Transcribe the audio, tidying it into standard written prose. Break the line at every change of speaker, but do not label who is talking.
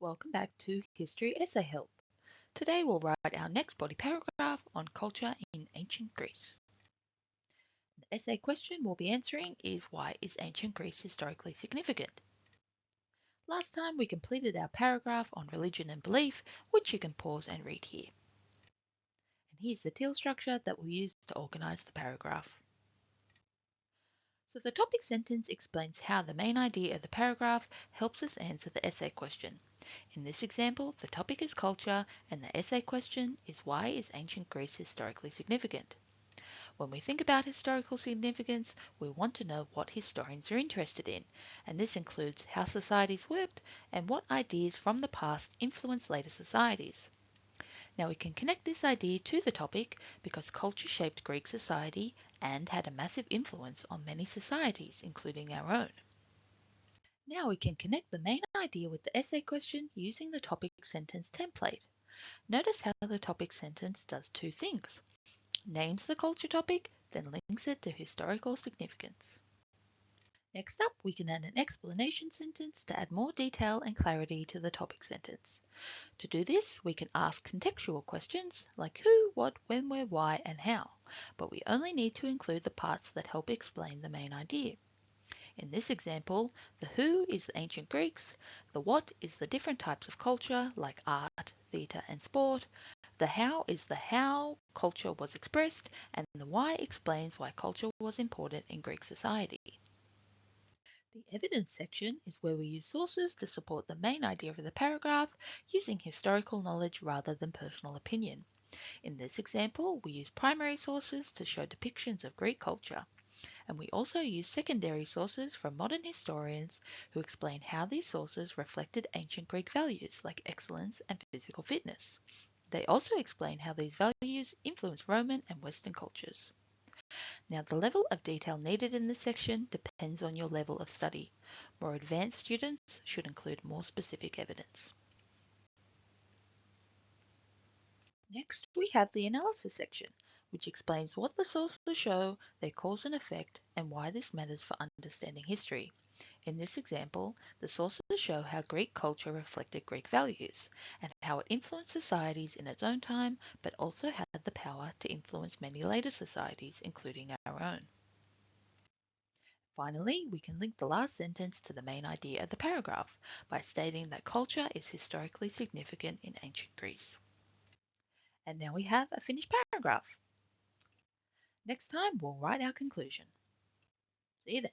Welcome back to History Essay Help. Today we'll write our next body paragraph on culture in ancient Greece. The essay question we'll be answering is, why is ancient Greece historically significant? Last time we completed our paragraph on religion and belief, which you can pause and read here. And here's the teal structure that we'll use to organise the paragraph. So the topic sentence explains how the main idea of the paragraph helps us answer the essay question. In this example, the topic is culture and the essay question is, why is ancient Greece historically significant? When we think about historical significance, we want to know what historians are interested in, and this includes how societies worked and what ideas from the past influence later societies. Now we can connect this idea to the topic because culture shaped Greek society and had a massive influence on many societies, including our own. Now we can connect the main idea with the essay question using the topic sentence template. Notice how the topic sentence does two things: names the culture topic, then links it to historical significance. Next up, we can add an explanation sentence to add more detail and clarity to the topic sentence. To do this, we can ask contextual questions like who, what, when, where, why, and how, but we only need to include the parts that help explain the main idea. In this example, the who is the ancient Greeks, the what is the different types of culture like art, theatre, and sport, the how is the how culture was expressed, and the why explains why culture was important in Greek society. The evidence section is where we use sources to support the main idea of the paragraph using historical knowledge rather than personal opinion. In this example, we use primary sources to show depictions of Greek culture, and we also use secondary sources from modern historians who explain how these sources reflected ancient Greek values like excellence and physical fitness. They also explain how these values influence Roman and Western cultures. Now, the level of detail needed in this section depends on your level of study. More advanced students should include more specific evidence. Next, we have the analysis section, which explains what the sources show, their cause and effect, and why this matters for understanding history. In this example, the sources show how Greek culture reflected Greek values and how it influenced societies in its own time, but also had the power to influence many later societies, including our own. Finally, we can link the last sentence to the main idea of the paragraph by stating that culture is historically significant in ancient Greece. And now we have a finished paragraph. Next time, we'll write our conclusion. See you then.